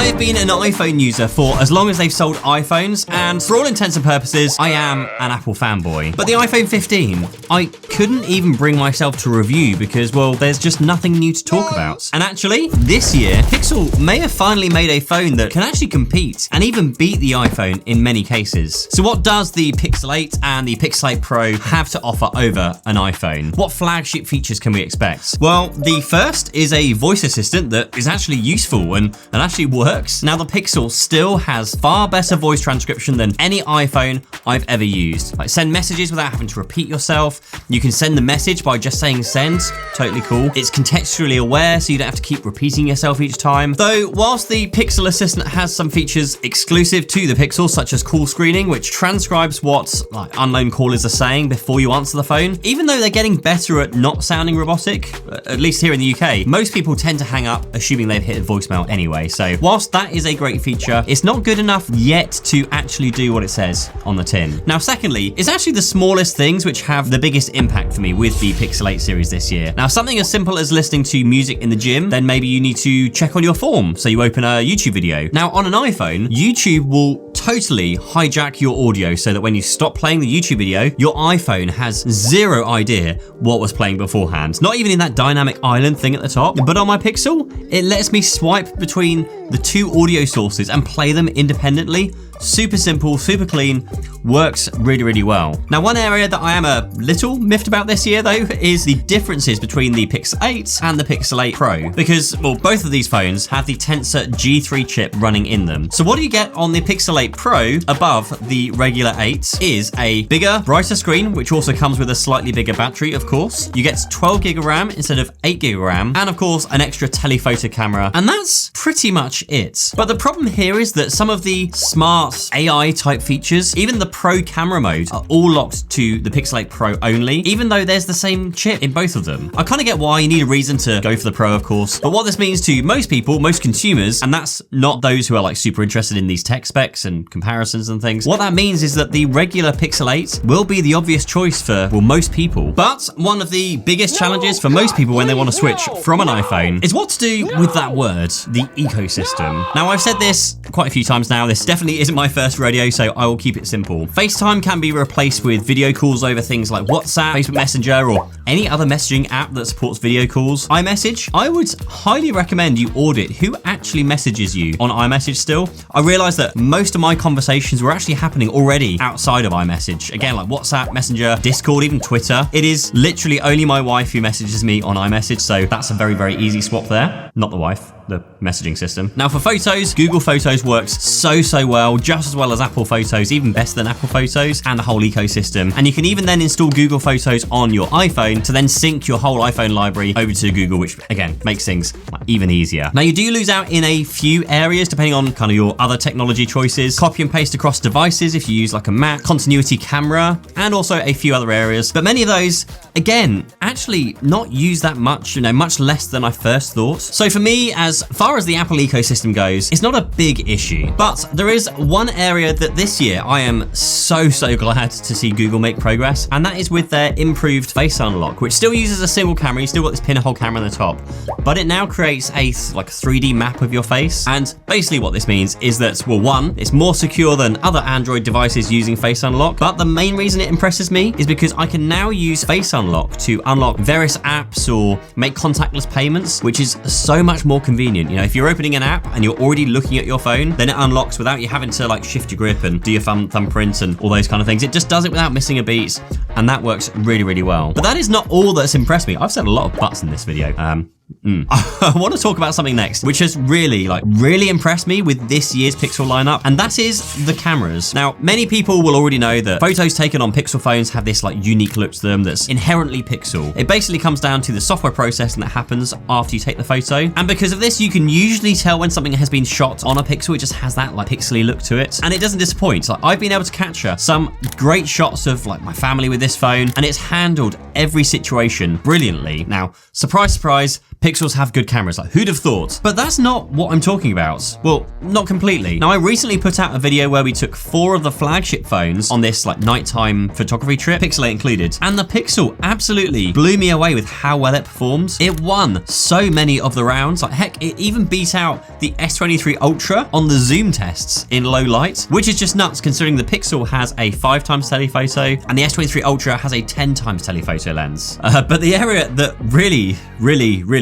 I have been an iPhone user for as long as they've sold iPhones, and for all intents and purposes, I am an Apple fanboy. But the iPhone 15, I couldn't even bring myself to review because, well, there's just nothing new to talk about. And actually, this year, Pixel may have finally made a phone that can actually compete and even beat the iPhone in many cases. So what does the Pixel 8 and the Pixel 8 Pro have to offer over an iPhone? What flagship features can we expect? Well, the first is a voice assistant that is actually useful and actually works. Now, the Pixel still has far better voice transcription than any iPhone I've ever used. Like, send messages without having to repeat yourself. You can send the message by just saying send. Totally cool. It's contextually aware, so you don't have to keep repeating yourself each time. Though, whilst the Pixel Assistant has some features exclusive to the Pixel, such as call screening, which transcribes what unknown callers are saying before you answer the phone, even though they're getting better at not sounding robotic, at least here in the UK, most people tend to hang up assuming they've hit a voicemail anyway. So whilst that is a great feature, it's not good enough yet to actually do what it says on the tin. Now, secondly, it's actually the smallest things which have the biggest impact for me with the Pixel 8 series this year. Now, something as simple as listening to music in the gym, then maybe you need to check on your form, so you open a YouTube video. Now, on an iPhone, YouTube will totally hijack your audio so that when you stop playing the YouTube video, your iPhone has zero idea what was playing beforehand. Not even in that dynamic island thing at the top. But on my Pixel, it lets me swipe between the two audio sources and play them independently. Super simple, super clean, works really, really well. Now, one area that I am a little miffed about this year, though, is the differences between the Pixel 8 and the Pixel 8 Pro, because, well, both of these phones have the Tensor G3 chip running in them. So what do you get on the Pixel 8 Pro above the regular 8 is a bigger, brighter screen, which also comes with a slightly bigger battery, of course. You get 12 gig of RAM instead of 8 gig of RAM, and of course, an extra telephoto camera, and that's pretty much it. But the problem here is that some of the smart AI type features, even the Pro camera mode, are all locked to the Pixel 8 Pro only, even though there's the same chip in both of them. I kind of get why you need a reason to go for the Pro, of course, but what this means to most people, most consumers, and that's not those who are like super interested in these tech specs and comparisons and things, what that means is that the regular Pixel 8 will be the obvious choice for, well, most people. But one of the biggest challenges for most people when they want to switch from an iPhone is what to do with that word, the ecosystem. Now, I've said this quite a few times now. This definitely isn't my first rodeo, so I will keep it simple. FaceTime can be replaced with video calls over things like WhatsApp, Facebook Messenger, or any other messaging app that supports video calls. iMessage, I would highly recommend you audit who actually messages you on iMessage still. I realized that most of my conversations were actually happening already outside of iMessage. Again, like WhatsApp, Messenger, Discord, even Twitter. It is literally only my wife who messages me on iMessage, so that's a very, very easy swap there. Not the wife, the messaging system. Now, for photos, Google Photos works so well, just as well as Apple Photos, even better than Apple Photos, and the whole ecosystem. And you can even then install Google Photos on your iPhone to then sync your whole iPhone library over to Google, which again makes things even easier. Now, you do lose out in a few areas depending on kind of your other technology choices. Copy and paste across devices if you use like a Mac, continuity camera, and also a few other areas. But many of those, again, actually not used that much, much less than I first thought. So for me, as far as the Apple ecosystem goes, it's not a big issue. But there is one area that this year I am so glad to see Google make progress, and that is with their improved Face Unlock, which still uses a single camera. You still got this pinhole camera on the top, but it now creates a 3D map of your face. And basically what this means is that, well, one, it's more secure than other Android devices using Face Unlock, but the main reason it impresses me is because I can now use Face Unlock to unlock various apps or make contactless payments, which is so much more convenient. If you're opening an app and you're already looking at your phone, then it unlocks without you having to shift your grip and do your thumbprint and all those kind of things. It just does it without missing a beat, and that works really, really well. But that is not all that's impressed me. I've said a lot of buts in this video. I want to talk about something next, which has really impressed me with this year's Pixel lineup, and that is the cameras. Now, many people will already know that photos taken on Pixel phones have this unique look to them that's inherently Pixel. It basically comes down to the software processing that happens after you take the photo, and because of this, you can usually tell when something has been shot on a Pixel. It just has that pixely look to it, and it doesn't disappoint. I've been able to capture some great shots of my family with this phone, and it's handled every situation brilliantly. Now, surprise, Pixels have good cameras, like who'd have thought? But that's not what I'm talking about. Well, not completely. Now, I recently put out a video where we took 4 of the flagship phones on this like nighttime photography trip, Pixel 8 included, and the Pixel absolutely blew me away with how well it performs. It won so many of the rounds. Like heck, it even beat out the S23 Ultra on the zoom tests in low light, which is just nuts considering the Pixel has a 5x telephoto and the S23 Ultra has a 10x telephoto lens. But the area that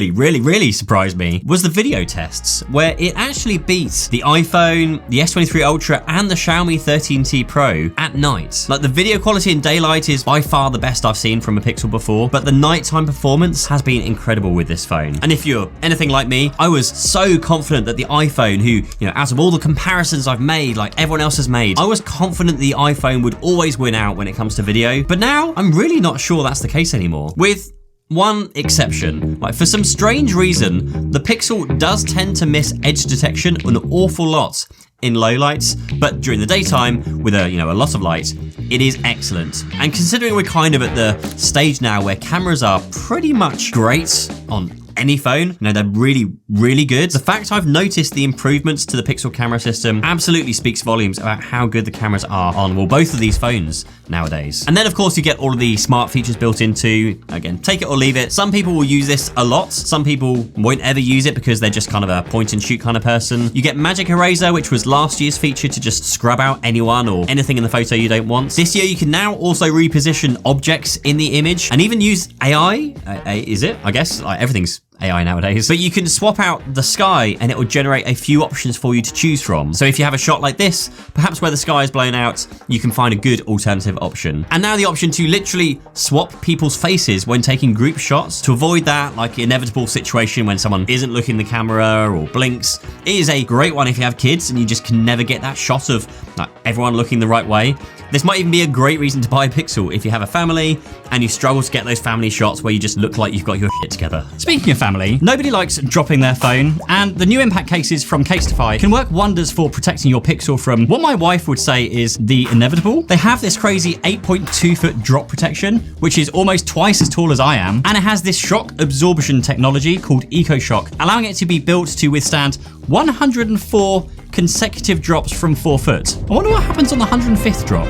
really surprised me was the video tests, where it actually beats the iPhone, the S23 Ultra, and the Xiaomi 13T Pro at night. Like the video quality in daylight is by far the best I've seen from a Pixel before, but the nighttime performance has been incredible with this phone. And if you're anything like me, I was so confident that the iPhone, who, you know, out of all the comparisons I've made, like everyone else has made, I was confident the iPhone would always win out when it comes to video. But now I'm really not sure that's the case anymore. With one exception. Like for some strange reason, the Pixel does tend to miss edge detection an awful lot in low lights, but during the daytime with a lot of light, it is excellent. And considering we're kind of at the stage now where cameras are pretty much great on any phone, they're really good. The fact I've noticed the improvements to the Pixel camera system absolutely speaks volumes about how good the cameras are on, well, both of these phones nowadays. And then of course you get all of the smart features built into, again, take it or leave it. Some people will use this a lot. Some people won't ever use it because they're just kind of a point and shoot kind of person. You get Magic Eraser, which was last year's feature to just scrub out anyone or anything in the photo you don't want. This year you can now also reposition objects in the image and even use AI. Is it? I guess like everything's AI nowadays. But you can swap out the sky and it will generate a few options for you to choose from. So if you have a shot like this, perhaps where the sky is blown out, you can find a good alternative option. And now the option to literally swap people's faces when taking group shots to avoid that like inevitable situation when someone isn't looking the camera or blinks. It is a great one if you have kids and you just can never get that shot of like everyone looking the right way. This might even be a great reason to buy a Pixel if you have a family and you struggle to get those family shots where you just look like you've got your shit together. Speaking of family, nobody likes dropping their phone, and the new impact cases from Casetify can work wonders for protecting your Pixel from what my wife would say is the inevitable. They have this crazy 8.2 foot drop protection, which is almost twice as tall as I am, and it has this shock absorption technology called EcoShock, allowing it to be built to withstand 104 consecutive drops from 4 foot. I wonder what happens on the 105th drop.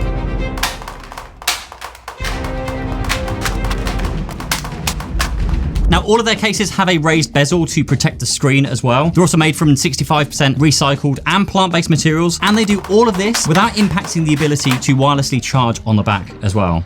Now, all of their cases have a raised bezel to protect the screen as well. They're also made from 65% recycled and plant-based materials, and they do all of this without impacting the ability to wirelessly charge on the back as well.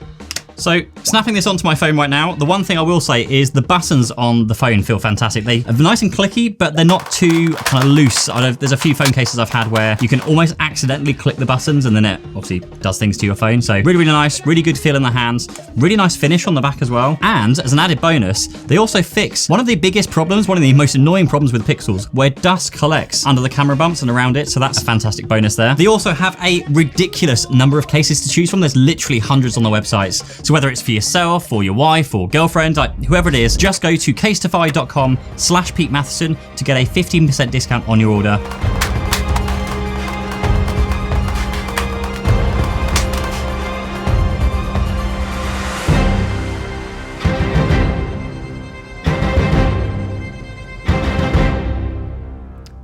So snapping this onto my phone right now, the one thing I will say is the buttons on the phone feel fantastic. They are nice and clicky, but they're not too kind of loose. I know there's a few phone cases I've had where you can almost accidentally click the buttons and then it obviously does things to your phone. So really nice, really good feel in the hands, really nice finish on the back as well. And as an added bonus, they also fix one of the biggest problems, one of the most annoying problems with Pixels, where dust collects under the camera bumps and around it. So that's a fantastic bonus there. They also have a ridiculous number of cases to choose from. There's literally hundreds on the websites. So whether it's for yourself or your wife or girlfriend, like whoever it is, just go to casetify.com/Pete Matheson to get a 15% discount on your order.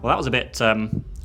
Well, that was a bit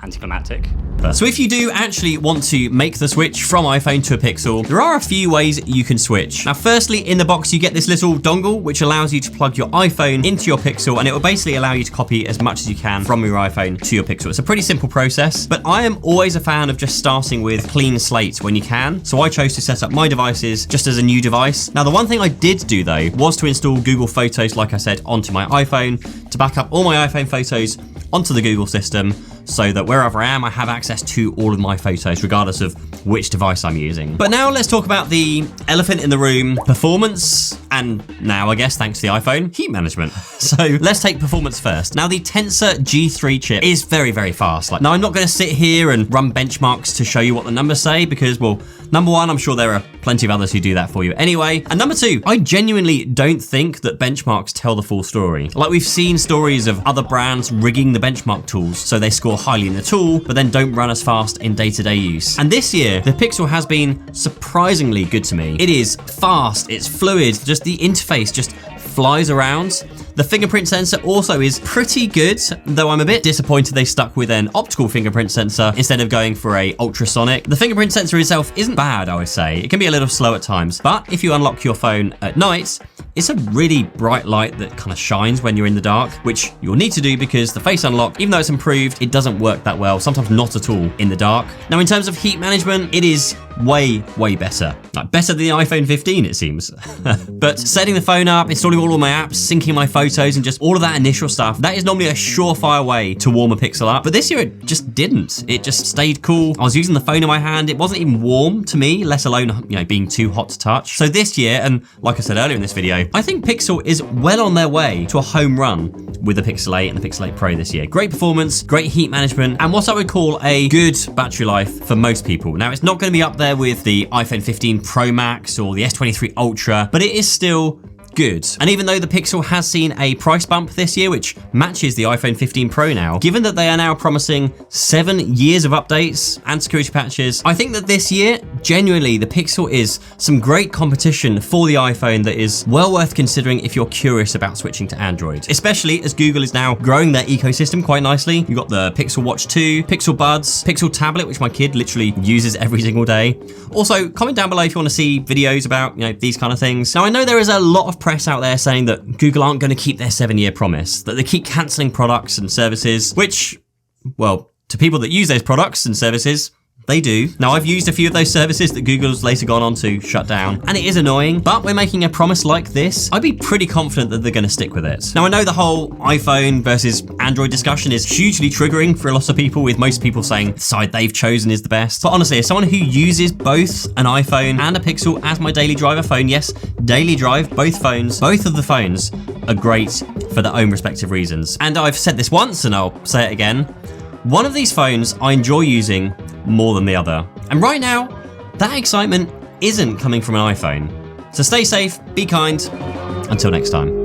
anticlimactic. So if you do actually want to make the switch from iPhone to a Pixel, there are a few ways you can switch. Now, firstly, in the box, you get this little dongle, which allows you to plug your iPhone into your Pixel, and it will basically allow you to copy as much as you can from your iPhone to your Pixel. It's a pretty simple process, but I am always a fan of just starting with a clean slate when you can. So I chose to set up my devices just as a new device. Now, the one thing I did do though, was to install Google Photos, like I said, onto my iPhone to back up all my iPhone photos onto the Google system, so that wherever I am, I have access to all of my photos, regardless of which device I'm using. But now let's talk about the elephant in the room, performance, and now I guess thanks to the iPhone, heat management. So let's take performance first. Now the Tensor G3 chip is very fast. Now I'm not gonna sit here and run benchmarks to show you what the numbers say because, well, number one, I'm sure there are plenty of others who do that for you anyway. And number two, I genuinely don't think that benchmarks tell the full story. Like we've seen stories of other brands rigging the benchmark tools so they score highly in the tool, but then don't run as fast in day-to-day use. And this year, the Pixel has been surprisingly good to me. It is fast, it's fluid, just the interface just flies around. The fingerprint sensor also is pretty good, though I'm a bit disappointed they stuck with an optical fingerprint sensor instead of going for a ultrasonic. The fingerprint sensor itself isn't bad, I would say. It can be a little slow at times, but if you unlock your phone at night, it's a really bright light that kind of shines when you're in the dark, which you'll need to do because the face unlock, even though it's improved, it doesn't work that well, sometimes not at all in the dark. Now, in terms of heat management, it is way better. Like better than the iPhone 15, it seems. But setting the phone up, installing all of my apps, syncing my photos, and just all of that initial stuff, that is normally a surefire way to warm a Pixel up. But this year it just didn't. It just stayed cool. I was using the phone in my hand. It wasn't even warm to me, let alone, being too hot to touch. So this year, and like I said earlier in this video, I think Pixel is well on their way to a home run with the Pixel 8 and the Pixel 8 Pro this year. Great performance, great heat management, and what I would call a good battery life for most people. Now, it's not going to be up there with the iPhone 15 Pro Max or the S23 Ultra, but it is still good. And even though the Pixel has seen a price bump this year, which matches the iPhone 15 Pro now, given that they are now promising 7 years of updates and security patches, I think that this year, genuinely, the Pixel is some great competition for the iPhone that is well worth considering if you're curious about switching to Android, especially as Google is now growing their ecosystem quite nicely. You've got the Pixel Watch 2, Pixel Buds, Pixel Tablet, which my kid literally uses every single day. Also, comment down below if you want to see videos about, these kind of things. Now, I know there is a lot of press out there saying that Google aren't going to keep their 7-year promise, that they keep cancelling products and services, which, well, to people that use those products and services, they do. Now, I've used a few of those services that Google's later gone on to shut down, and it is annoying, but when making a promise like this, I'd be pretty confident that they're going to stick with it. Now, I know the whole iPhone versus Android discussion is hugely triggering for a lot of people, with most people saying the side they've chosen is the best. But honestly, as someone who uses both an iPhone and a Pixel as my daily driver phone, yes, daily drive, both of the phones are great for their own respective reasons. And I've said this once, and I'll say it again, one of these phones I enjoy using more than the other. And right now, that excitement isn't coming from an iPhone. So stay safe, be kind, until next time.